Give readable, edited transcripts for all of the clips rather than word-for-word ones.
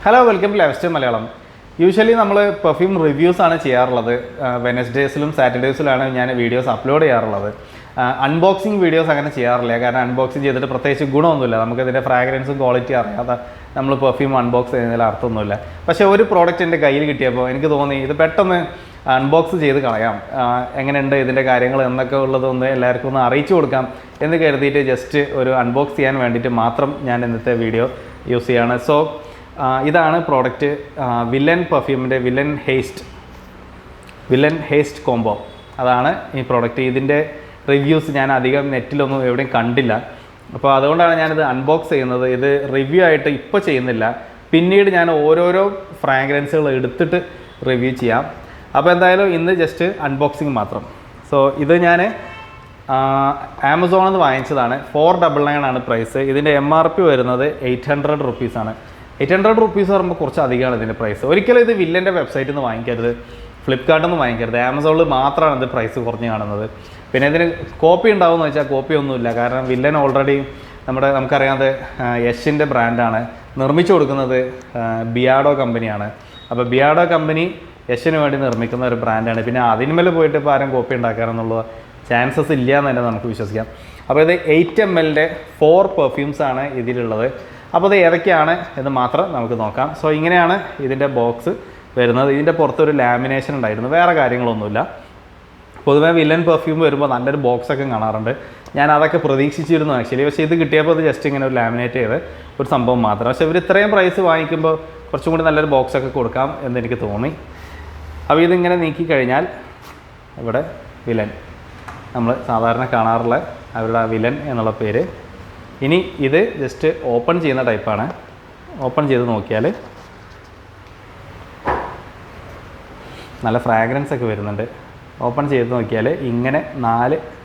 Hello, welcome to Lifestyle Malayalam. Usually, we do perfume reviews on Wednesdays and Saturdays. We videos upload unboxing videos. Unboxing is a fragrance and quality. We perfume unbox. But one product in the unbox just unbox video use so this is the product Villain Perfume Villain Heist Combo. That is this product. This reviews I have net so that's why I unbox this review. I will fragrance review so this is just unboxing. So this is Amazon $499 price. This MRP 800 rupees. 800 rupees is the price. If you have a Villain website, Flipkart, Amazon, the price is copy copy Villain already Yeshin brand. Biado company. Biado company Yeshin brand. Copy chances is 8 ml 4 perfumes. So, this is the box. So, this is the box. This is the lamination. This is the Villain Perfume. This is the box. I have actually. But this is just laminate. This is the price. This is the box. So, this is Villain. Villain. This is just open type. Open the fragrance. Open the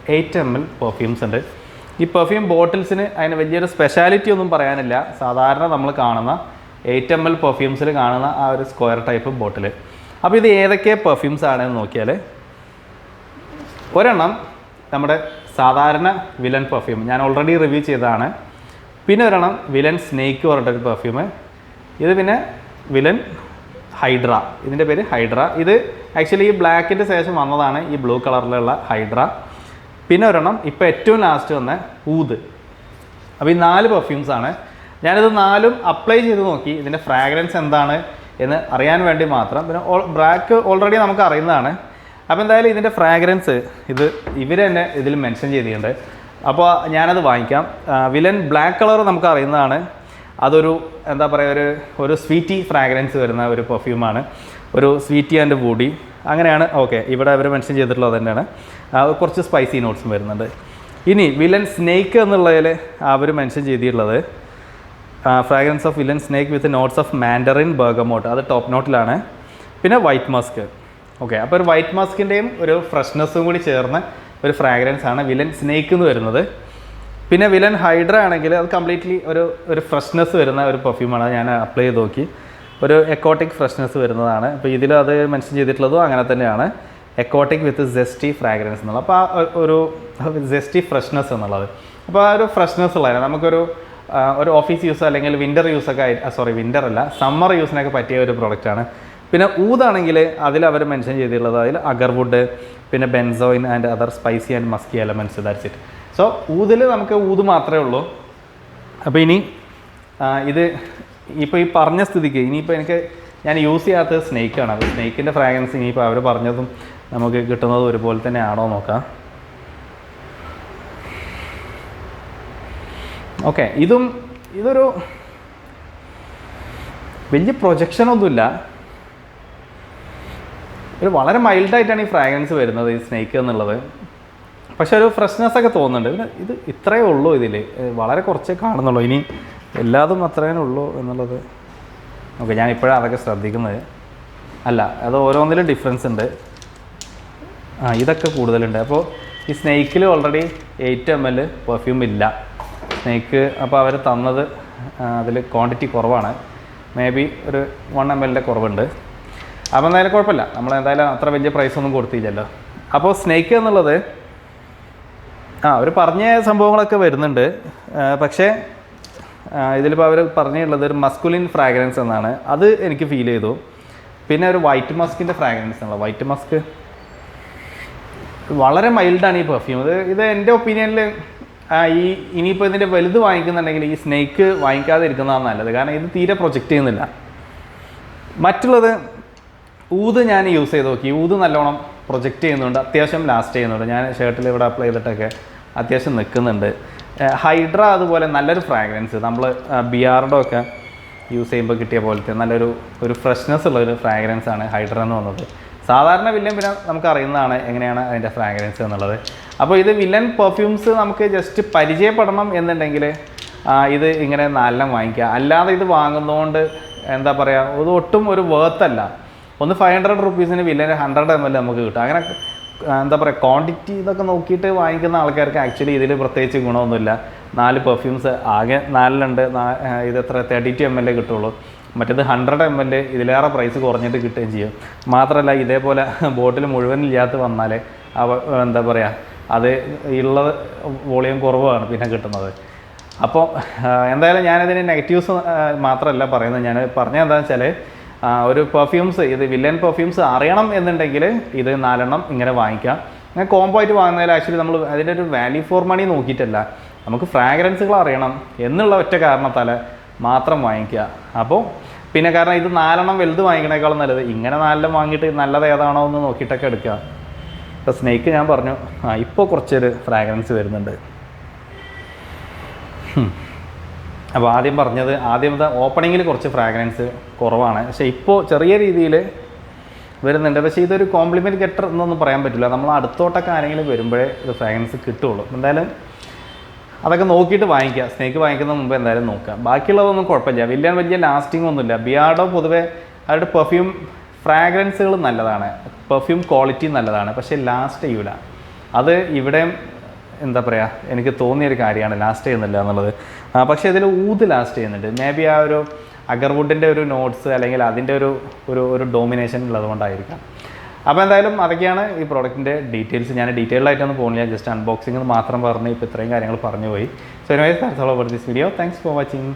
8 ml perfumes. These perfume bottles have a speciality. 8 ml perfumes are square type of bottle. Now, these perfumes are Sadharana Villain Perfume. I already reviewed this. Villain Snake Perfume. This is Villain Hydra. This is Hydra. This is actually black in the blue color Hydra. This is last Oud. These 4 perfumes. I apply the fragrance. Black already this is fragrance. This is mentioned. Villain black color that's a sweety fragrance perfume. Sweety and woody. Okay, this is mentioned spicy notes. Villain Snake mentioned fragrance of Villain Snake with notes of mandarin bergamot. That's the top note. Then white musk. Okay, so white musk is freshness fragrance Villain Snake. Then Villain Hydra is completely freshness perfume. I apply aquatic freshness. This is mentioned aquatic with zesty fragrance. Zesty freshness. So, freshness office use winter use winter summer use product. Then Oud mentioned agarwood, benzoin and other spicy and musky elements. That's it. So Oud is Oud matre. This is use snake. Snake in the fragrance okay, this is a projection. It is very mild fragrance this snake. But there is freshness. This is very okay, I am difference. This snake already 8 ml perfume. Snake quantity maybe 1 ml. That's why we have a price. So, snake is a ഇതിലിപ്പോൾ അവർ പറഞ്ഞിട്ടുള്ളത് ഒരു masculine fragrance എന്നാണ്. അത് എനിക്ക് feel ചെയ്തു. പിന്നെ ഒരു white മസ്കിൻ്റെ fragrance ആണല്ലോ. വൈറ്റ് മസ്ക് വളരെ മൈൽഡാണ് ഈ പെർഫ്യൂം. ഇത് എൻ്റെ ഒപ്പീനിയനിൽ ഇനിയിപ്പോൾ ഇതിൻ്റെ വലുത് വാങ്ങിക്കുന്നുണ്ടെങ്കിൽ ഈ സ്നേക്ക് വാങ്ങിക്കാതിരിക്കുന്നതാണ് നല്ലത്. കാരണം ഇത് തീരെ പ്രൊജക്റ്റ് ചെയ്യുന്നില്ല. മറ്റുള്ളത് ഊത് ഞാൻ യൂസ് ചെയ്ത് നോക്കി. ഊത് നല്ലോണം പ്രൊജക്റ്റ് ചെയ്യുന്നുണ്ട്, അത്യാവശ്യം ലാസ്റ്റ് ചെയ്യുന്നുണ്ട്. ഞാൻ ഷർട്ടിൽ ഇവിടെ അപ്ലൈ ചെയ്തിട്ടൊക്കെ അത്യാവശ്യം നിൽക്കുന്നുണ്ട്. ഹൈഡ്ര അതുപോലെ നല്ലൊരു ഫ്രാഗ്രൻസ്, നമ്മൾ ബിയാർഡോ ഒക്കെ യൂസ് ചെയ്യുമ്പോൾ കിട്ടിയ പോലത്തെ നല്ലൊരു ഫ്രഷ്നെസ് ഉള്ളൊരു ഫ്രാഗ്രൻസ് ആണ് ഹൈഡ്ര എന്ന് വന്നത്. സാധാരണ വില്ലൻ പിന്നെ നമുക്ക് അറിയുന്നതാണ് എങ്ങനെയാണ് അതിൻ്റെ ഫ്രാഗ്രൻസ് എന്നുള്ളത്. അപ്പോൾ ഇത് വില്ലൻ പെർഫ്യൂംസ് നമുക്ക് ജസ്റ്റ് പരിചയപ്പെടണം എന്നുണ്ടെങ്കിൽ ഇത് ഇങ്ങനെ നാലെണ്ണം വാങ്ങിക്കുക. അല്ലാതെ ഇത് വാങ്ങുന്നതുകൊണ്ട് എന്താ പറയുക, ഇത് ഒട്ടും ഒരു വേർത്തല്ല. ഒന്ന് 500 റുപ്പീസിന് വില്ലൻ 100 ml നമുക്ക് കിട്ടും. അങ്ങനെ എന്താ പറയുക, ക്വാണ്ടിറ്റി ഇതൊക്കെ നോക്കിയിട്ട് വാങ്ങിക്കുന്ന ആൾക്കാർക്ക് ആക്ച്വലി ഇതിൽ പ്രത്യേകിച്ച് ഗുണമൊന്നുമില്ല. 4 പെർഫ്യൂംസ് ആകെ 4 ഇത് എത്ര 32 ml കിട്ടുള്ളൂ. മറ്റേത് 100 ml ഇതിലേറെ പ്രൈസ് കുറഞ്ഞിട്ട് കിട്ടുകയും ചെയ്യും. മാത്രമല്ല ഇതേപോലെ ബോട്ടിൽ മുഴുവൻ ഇല്ലാത്ത വന്നാൽ എന്താ പറയുക, അത് ഉള്ള വോളിയം കുറവാണ് പിന്നെ കിട്ടുന്നത്. അപ്പോൾ എന്തായാലും ഞാനതിന് നെഗറ്റീവ്സ് മാത്രമല്ല പറയുന്നത്. ഞാൻ പറഞ്ഞത് എന്താണെന്ന് വെച്ചാൽ ഒരു പെർഫ്യൂംസ്, ഇത് വില്ലൻ പെർഫ്യൂംസ് അറിയണം എന്നുണ്ടെങ്കിൽ ഇത് 4 ഇങ്ങനെ വാങ്ങിക്കാം. അങ്ങനെ കോംബോ ആയിട്ട് വാങ്ങുന്നതിൽ ആക്ച്വലി നമ്മൾ അതിൻ്റെ ഒരു വാല്യൂ ഫോർ മണി നോക്കിയിട്ടല്ല, നമുക്ക് ഫ്രാഗ്രൻസുകൾ അറിയണം എന്നുള്ള ഒറ്റ കാരണത്താൽ മാത്രം വാങ്ങിക്കുക. അപ്പോൾ പിന്നെ കാരണം ഇത് 4 വലുത് വാങ്ങിക്കണേക്കാളും നല്ലത് ഇങ്ങനെ 4 വാങ്ങിയിട്ട് നല്ലത് ഏതാണോ എന്ന് നോക്കിയിട്ടൊക്കെ എടുക്കുക. ഇപ്പോൾ സ്നേക്ക് ഞാൻ പറഞ്ഞു ഇപ്പോൾ കുറച്ചൊരു ഫ്രാഗ്രൻസ് വരുന്നുണ്ട്. അപ്പോൾ ആദ്യം പറഞ്ഞത് ആദ്യത്തെ ഓപ്പണിങ്ങിൽ കുറച്ച് ഫ്രാഗ്രൻസ് കുറവാണ്, പക്ഷേ ഇപ്പോൾ ചെറിയ രീതിയിൽ വരുന്നുണ്ട്. പക്ഷേ ഇതൊരു കോംപ്ലിമെൻറ്റ് ഗെറ്റർ എന്നൊന്നും പറയാൻ പറ്റില്ല. നമ്മൾ അടുത്തോട്ടൊക്കെ ആരെങ്കിലും വരുമ്പോഴേ ഇത് ഫ്രാഗ്രൻസ് കിട്ടുള്ളൂ. എന്തായാലും അതൊക്കെ നോക്കിയിട്ട് വാങ്ങിക്കുക. സ്നേക്ക് വാങ്ങിക്കുന്ന മുമ്പ് എന്തായാലും നോക്കുക. ബാക്കിയുള്ളതൊന്നും കുഴപ്പമില്ല. വലിയ ലാസ്റ്റിംഗ് ഒന്നുമില്ല. ബിയാർഡോ പൊതുവേ അവരുടെ പെർഫ്യൂം ഫ്രാഗ്രൻസുകൾ നല്ലതാണ്, പെർഫ്യൂം ക്വാളിറ്റി നല്ലതാണ്, പക്ഷേ ലാസ്റ്റ് ചെയ്യൂല. അത് ഇവിടെയും എന്താ പറയുക, എനിക്ക് തോന്നിയൊരു കാര്യമാണ് ലാസ്റ്റ് ചെയ്യുന്നില്ല എന്നുള്ളത്. പക്ഷേ ഇതിൽ ഊത് ലാസ്റ്റ് ചെയ്യുന്നുണ്ട്. മേ ബി ആ ഒരു അഗർവുഡിൻ്റെ ഒരു നോട്ട്സ് അല്ലെങ്കിൽ അതിൻ്റെ ഒരു ഡോമിനേഷൻ ഉള്ളതുകൊണ്ടായിരിക്കാം. അപ്പോൾ എന്തായാലും അതൊക്കെയാണ് ഈ പ്രോഡക്റ്റിൻ്റെ ഡീറ്റെയിൽസ്. ഞാൻ ഡീറ്റെയിൽഡായിട്ടൊന്നും പോകുന്നില്ല, ജസ്റ്റ് അൺബോക്സിംഗ് മാത്രം പറഞ്ഞ് ഇപ്പോൾ ഇത്രയും കാര്യങ്ങൾ പറഞ്ഞു പോയി. So anyways that's all about this video. Thanks for watching.